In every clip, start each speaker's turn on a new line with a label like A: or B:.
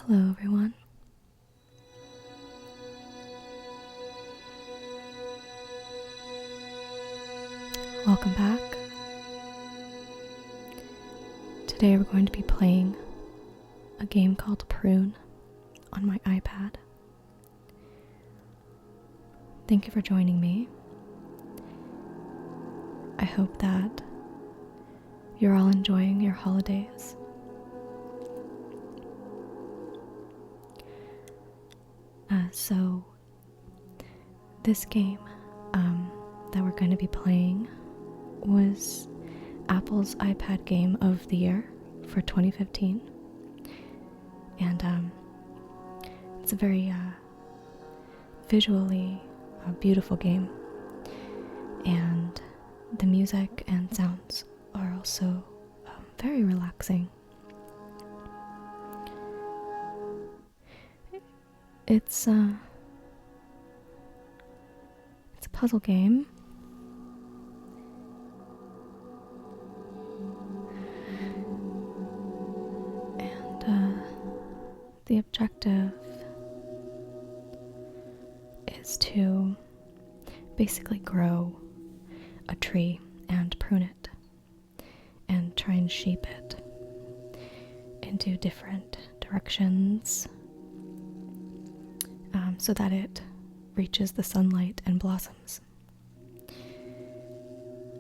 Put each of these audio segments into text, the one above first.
A: Hello, everyone. Welcome back. Today we're going to be playing a game called Prune on my iPad. Thank you for joining me. I hope that you're all enjoying your holidays. So this game that we're going to be playing was Apple's iPad Game of the Year for 2015. And it's a very visually beautiful game. And the music and sounds are also very relaxing. It's a puzzle game. And the objective is to basically grow a tree and prune it and try and shape it into different directions so that it reaches the sunlight and blossoms.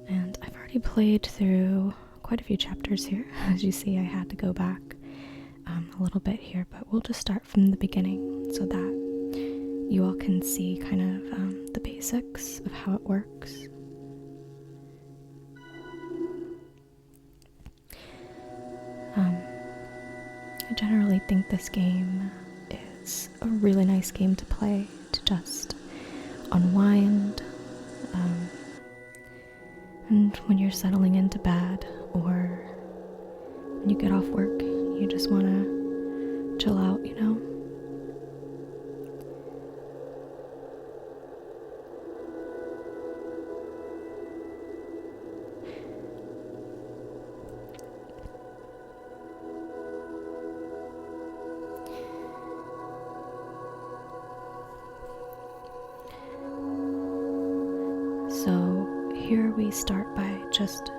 A: And I've already played through quite a few chapters here. As you see, I had to go back a little bit here, but we'll just start from the beginning so that you all can see kind of the basics of how it works. I generally think this game is a really nice game to play to just unwind, and when you're settling into bed or when you get off work, you just want to chill out, you know? So here we start by just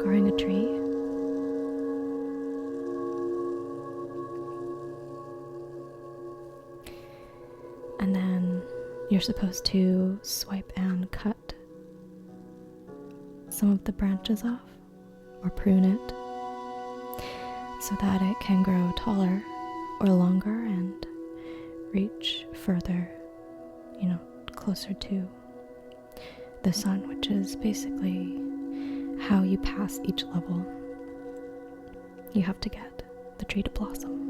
A: growing a tree. And then you're supposed to swipe and cut some of the branches off or prune it so that it can grow taller or longer and reach further, you know, closer to the sun, which is basically how you pass each level. You have to get the tree to blossom,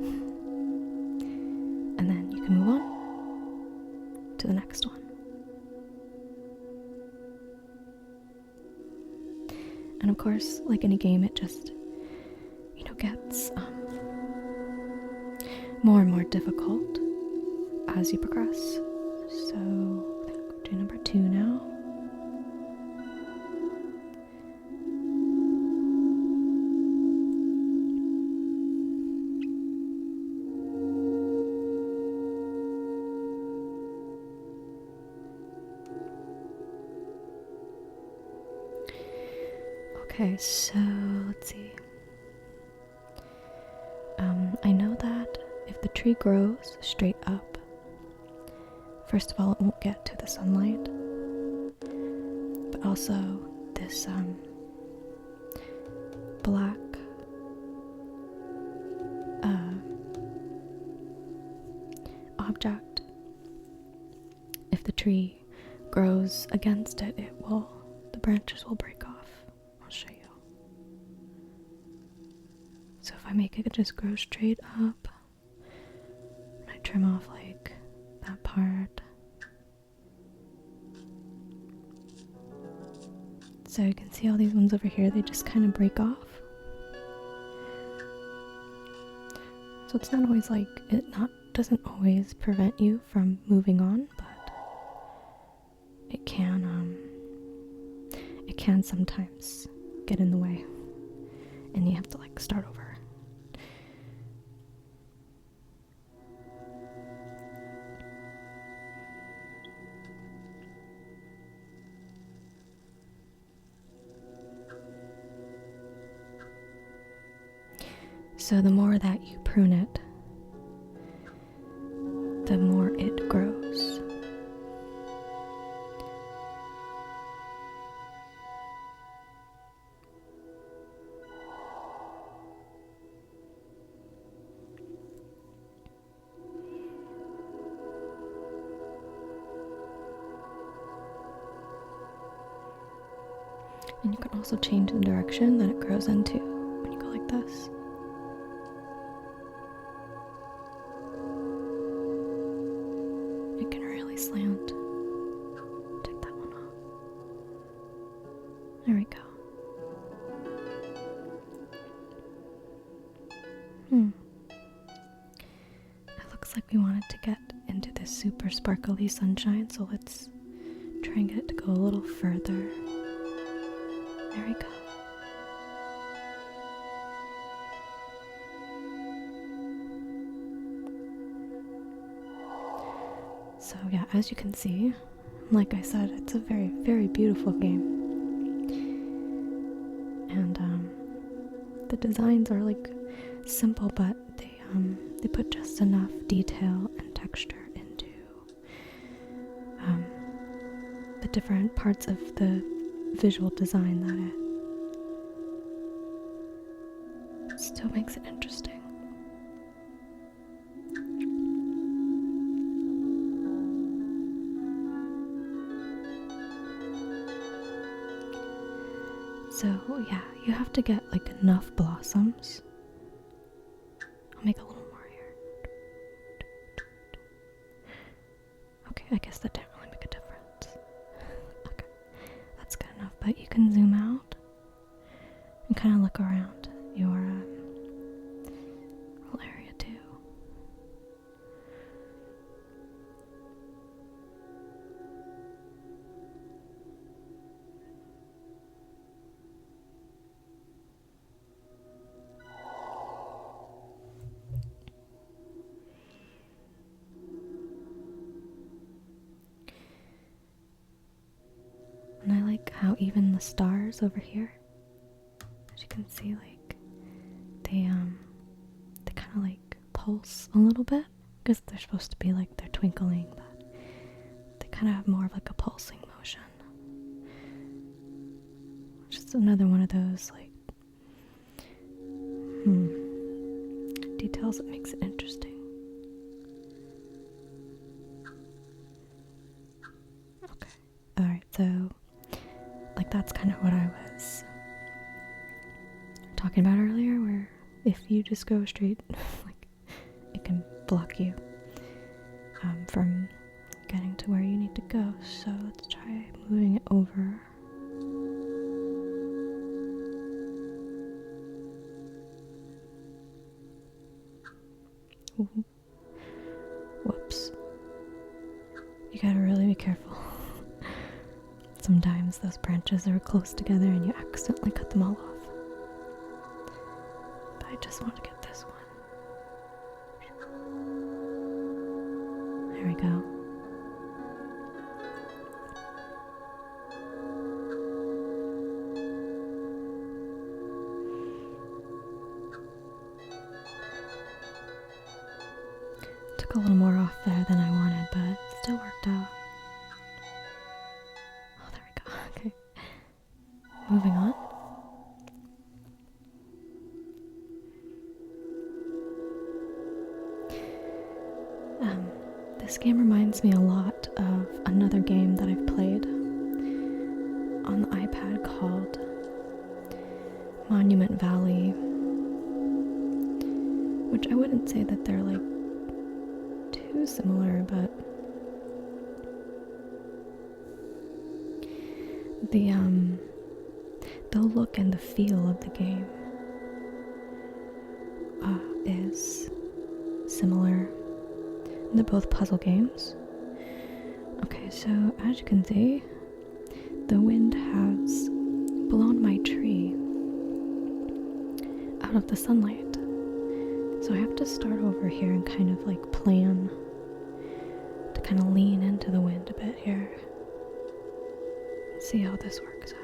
A: and then you can move on to the next one. And of course, like any game, it just, you know, gets more and more difficult as you progress. So I think we'll do number 2 now. Okay, so let's see. I know that if the tree grows straight up, first of all, it won't get to the sunlight, but also this black object, if the tree grows against it, the branches will break off. I'll show you. So if I make it just grow straight up, and I trim off like that part, so you can see all these ones over here, they just kind of break off. So it's not always like, doesn't always prevent you from moving on, but it can sometimes get in the way, and you have to like start over. So the more that you prune it, the more it grows. And you can also change the direction that it grows into when you go like this. It can really slant. Take that one off. There we go. It looks like we wanted to get into this super sparkly sunshine, so let's try and get it to go a little further. There we go. So yeah, as you can see, like I said, it's a very, very beautiful game. And the designs are like simple, but they put just enough detail and texture into the different parts of the visual design that it still makes it interesting. So yeah, you have to get like enough blossoms. I'll make a little more here. Okay, I guess that didn't really make a difference. Okay, that's good enough, but you can zoom out and kind of look around your little area too. And I like how even the stars over here, as you can see, like they kind of like pulse a little bit, because they're supposed to be like they're twinkling, but they kind of have more of like a pulsing motion. Just another one of those like details that makes it interesting. Okay, alright, so like that's kind of what I was talking about earlier, where if you just go straight, like it can block you from getting to where you need to go. So let's try moving it over. Ooh. Whoops. You gotta really be careful. Sometimes those branches are close together and you accidentally cut them all off. But I just want to get this one. There we go. Took a little more off there than I wanted, but it still worked out. Oh, there we go. Okay. Moving on. This game reminds me a lot of another game that I've played on the iPad called Monument Valley, which I wouldn't say that they're like too similar, but the look and the feel of the game is similar. They're both puzzle games. Okay, so as you can see, the wind has blown my tree out of the sunlight. So I have to start over here and kind of like plan to kind of lean into the wind a bit here. See how this works out.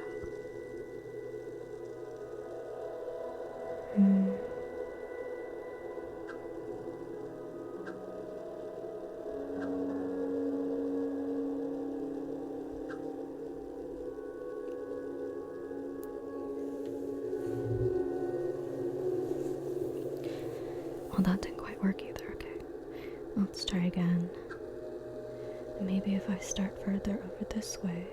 A: work either. Okay, let's try again. Maybe if I start further over this way.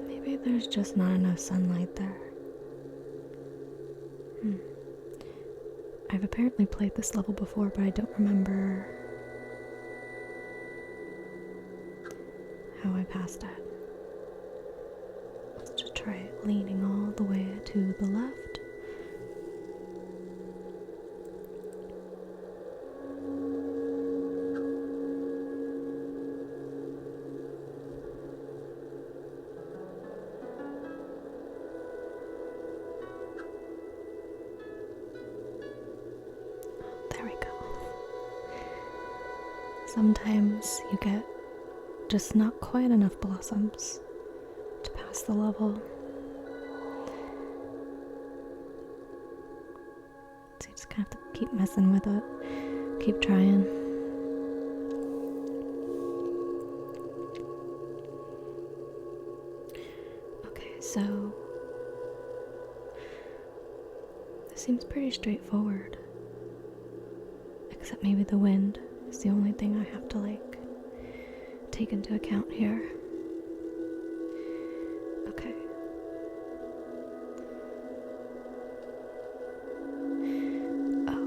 A: Maybe there's just not enough sunlight there. I've apparently played this level before, but I don't remember how I passed it. Let's just try leaning all the way to the left. There we go. Sometimes you get just not quite enough blossoms to pass the level. So you just kind of have to keep messing with it, keep trying. Okay, so this seems pretty straightforward. Except maybe the wind is the only thing I have to take into account here. Okay. Oh.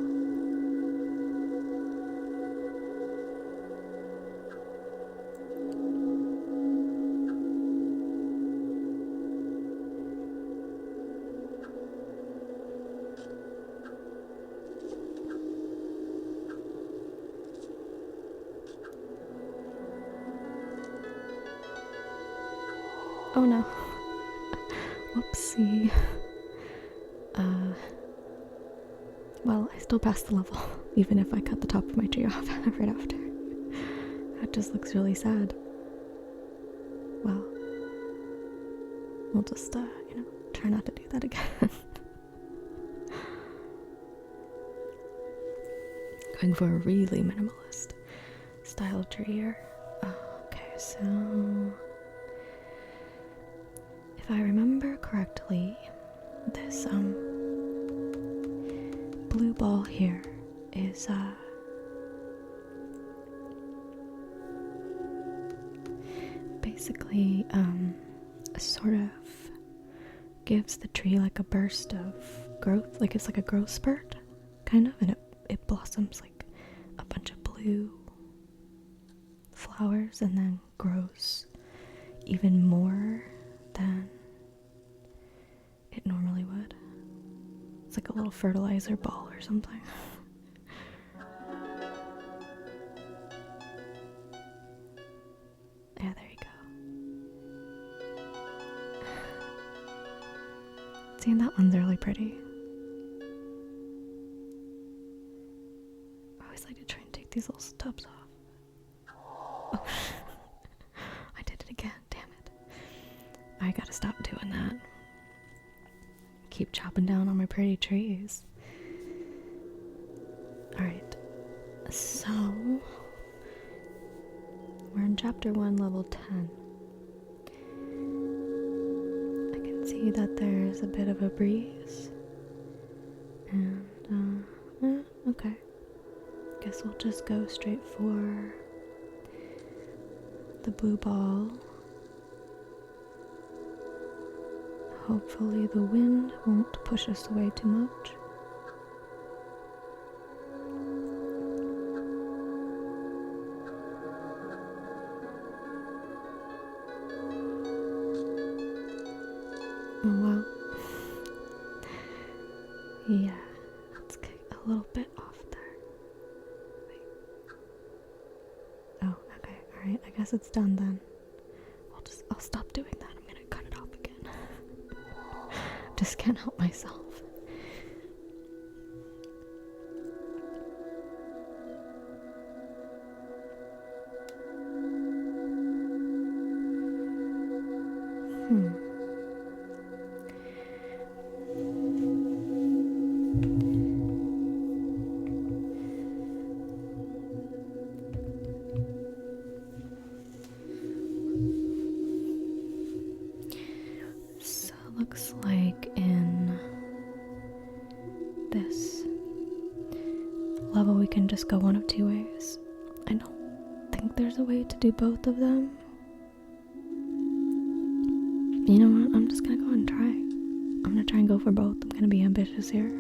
A: Oh no. Whoopsie. Well, I still passed the level, even if I cut the top of my tree off right after. That just looks really sad. Well, we'll just, try not to do that again. Going for a really minimalist style tree here. Okay, so if I remember correctly, this blue ball here is basically sort of gives the tree like a burst of growth, like it's like a growth spurt kind of, and it blossoms like a bunch of blue flowers and then grows even more than it normally would. It's like a little fertilizer ball or something. Yeah, there you go. See, that one's really pretty. I always like to try and take these little stubs off. Oh, I did it again, damn it. I gotta stop doing that. Keep chopping down on my pretty trees. Alright, so we're in chapter 1, level 10. I can see that there's a bit of a breeze. And, okay. Guess we'll just go straight for the blue ball. Hopefully the wind won't push us away too much. Oh wow. Yeah, let's get a little bit off there. Wait. Oh, okay, alright, I guess it's done then. I'll stop doing that. I'm gonna cut it off again. Just can't help myself. just go one of two ways. I don't think there's a way to do both of them. You know what? I'm just gonna go and try. I'm gonna try and go for both. I'm gonna be ambitious here.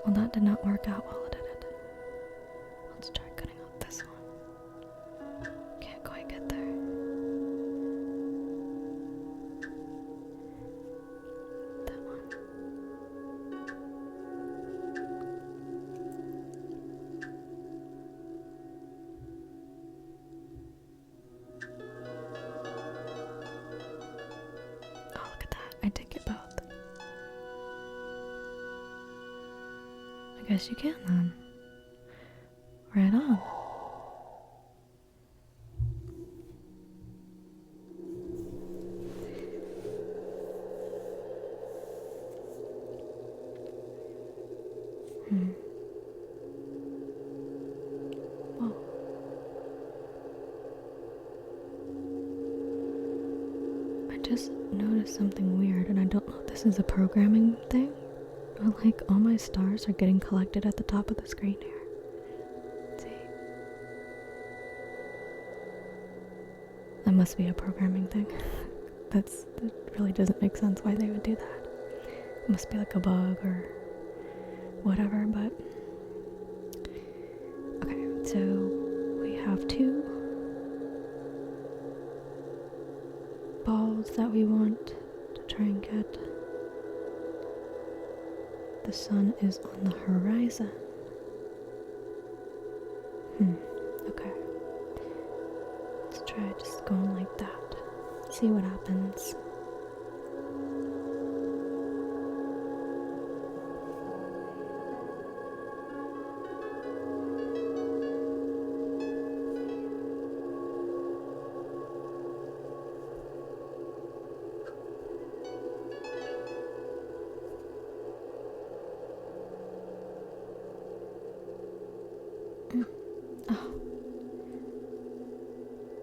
A: Well, that did not work out well, did it? Let's try cutting out this one. Can't quite get there. That one. Oh, look at that. I did get both. I guess you can then. Right on. Whoa. I just noticed something weird, and I don't know if this is a programming thing. Like, all my stars are getting collected at the top of the screen here. Let's see. That must be a programming thing. That really doesn't make sense why they would do that. It must be like a bug or whatever, but... Okay, so we have 2 balls that we want to try and get. The sun is on the horizon. Okay. Let's try just going like that. See what happens. Oh.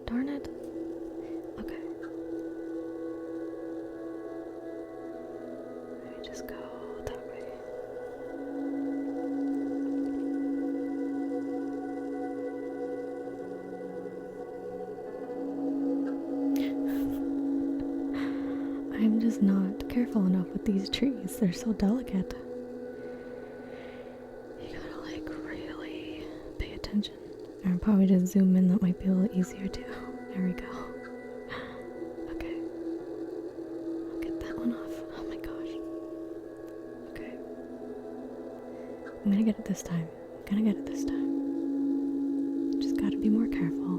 A: Darn it. Okay. Maybe just go that way. I'm just not careful enough with these trees. They're so delicate. I'll probably just zoom in, that might be a little easier too. There we go. Okay. I'll get that one off. Oh my gosh. Okay. I'm gonna get it this time. Just gotta be more careful.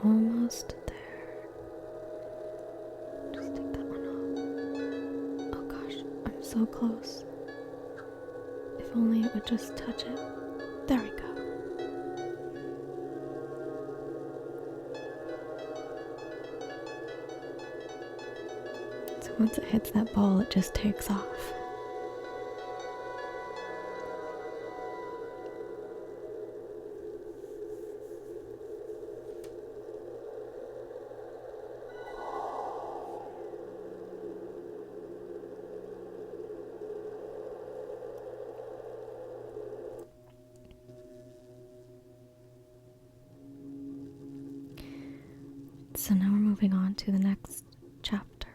A: Almost there. Just take that one off. Oh gosh, I'm so close. If only it would just touch it. There we go. So once it hits that ball, it just takes off. So now we're moving on to the next chapter.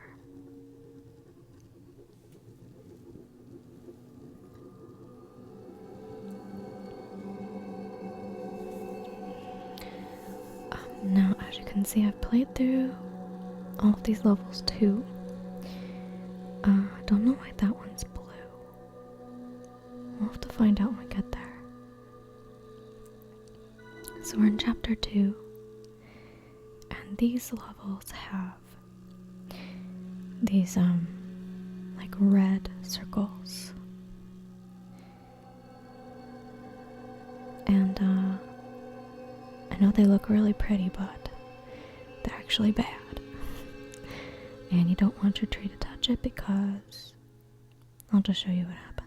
A: Now, as you can see, I've played through all of these levels too. Don't know why that one's blue. We'll have to find out when we get there. So we're in chapter 2. And these levels have these like red circles. I know they look really pretty, but they're actually bad. And you don't want your tree to touch it because I'll just show you what happens.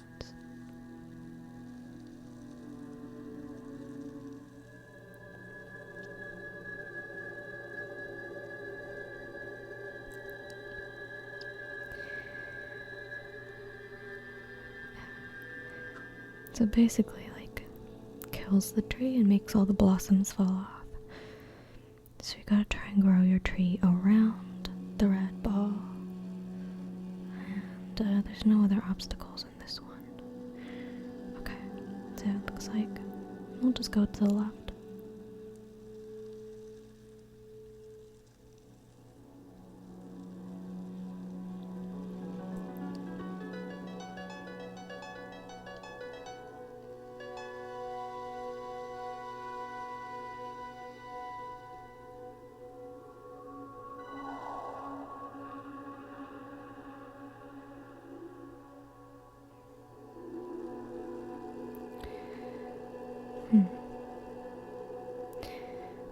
A: So basically, like, kills the tree and makes all the blossoms fall off. So you gotta try and grow your tree around the red ball. And there's no other obstacles in this one. Okay, so it looks like we'll just go to the left.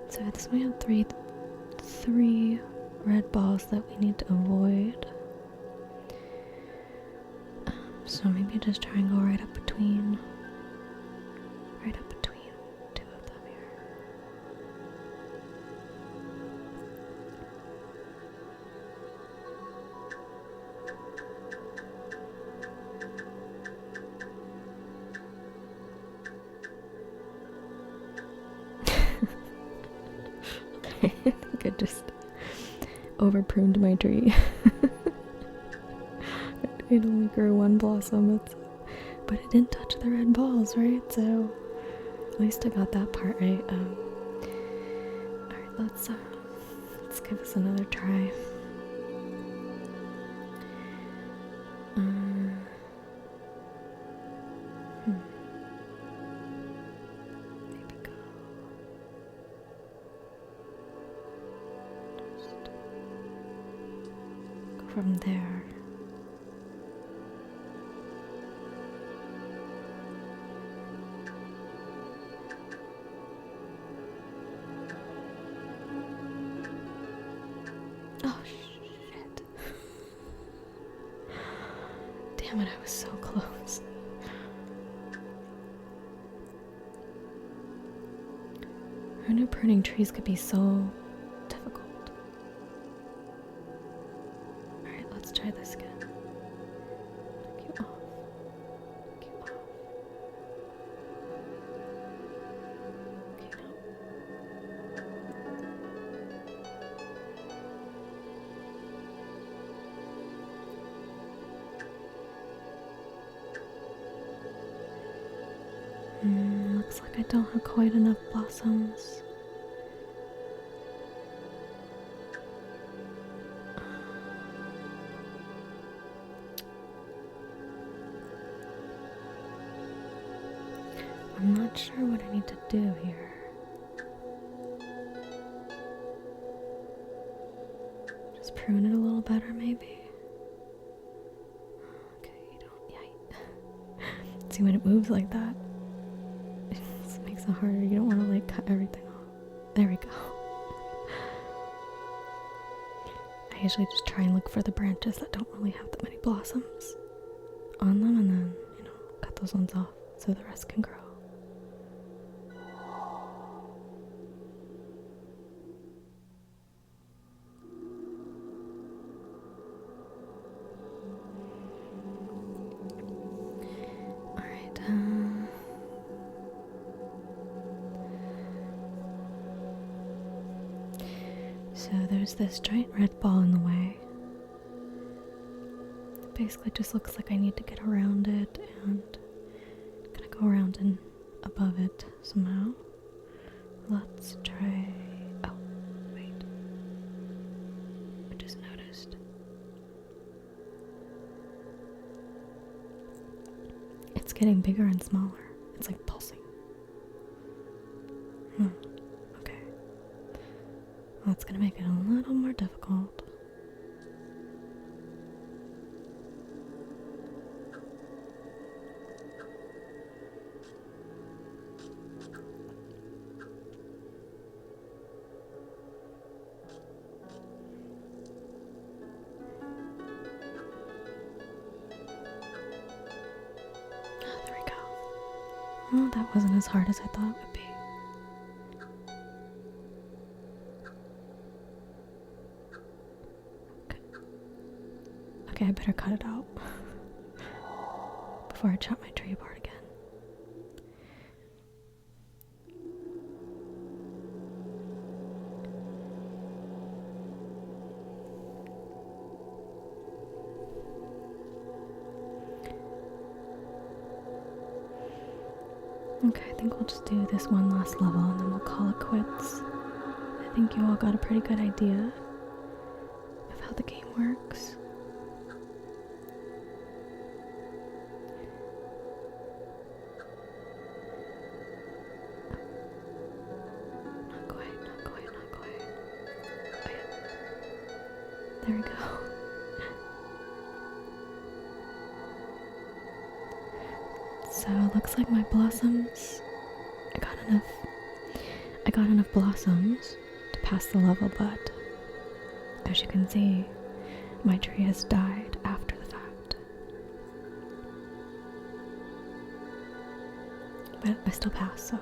A: So this we have three red balls that we need to avoid. So maybe just try and go right up between two of them here. I think I just over pruned my tree. It only grew one blossom, but it didn't touch the red balls, right? So at least I got that part right. Alright, let's give this another try. Maybe go from there. Oh shit. Damn it, I was so close. Who knew pruning trees could be so difficult? Alright, let's try this again. Knock you off. Knock you off. Okay, now. Looks like I don't have quite enough blossoms. I'm not sure what I need to do here. Just prune it a little better, maybe. Okay, you don't. Yikes. See, when it moves like that, it just makes it harder. You don't want to like cut everything off. There we go. I usually just try and look for the branches that don't really have that many blossoms on them, and then, cut those ones off so the rest can grow. So there's this giant red ball in the way. It basically just looks like I need to get around it, and I'm gonna go around and above it somehow. Let's try. Oh, wait. I just noticed. It's getting bigger and smaller. It's like pulsing. Okay. Well, that's gonna make it a little more difficult. Oh, that wasn't as hard as I thought it would be. Okay. Okay, I better cut it out before I chop my tree apart again. Okay, I think we'll just do this one last level and then we'll call it quits. I think you all got a pretty good idea of how the game works. Not quite, not quite, not quite. Oh yeah. There we go. So it looks like my blossoms, I got enough blossoms to pass the level, but as you can see, my tree has died after the fact. But I still passed, so.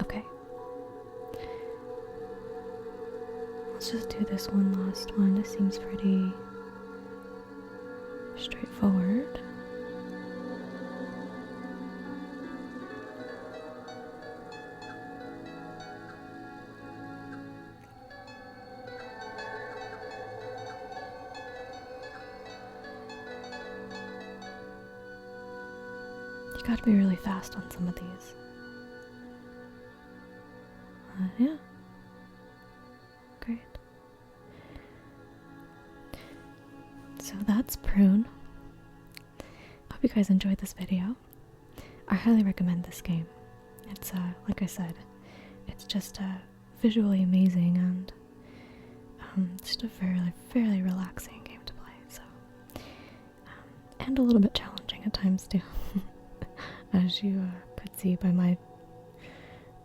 A: Okay. Let's just do this one last one. This seems pretty straightforward. You gotta be really fast on some of these. Yeah. Great. So that's Prune. Hope you guys enjoyed this video. I highly recommend this game. It's like I said, it's just visually amazing and just a fairly relaxing game to play. So, and a little bit challenging at times too, as you could see by my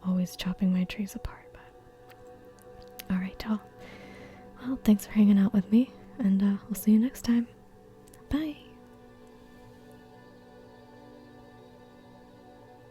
A: always chopping my trees apart. But alright, y'all. Well, thanks for hanging out with me, and we'll see you next time. Bye!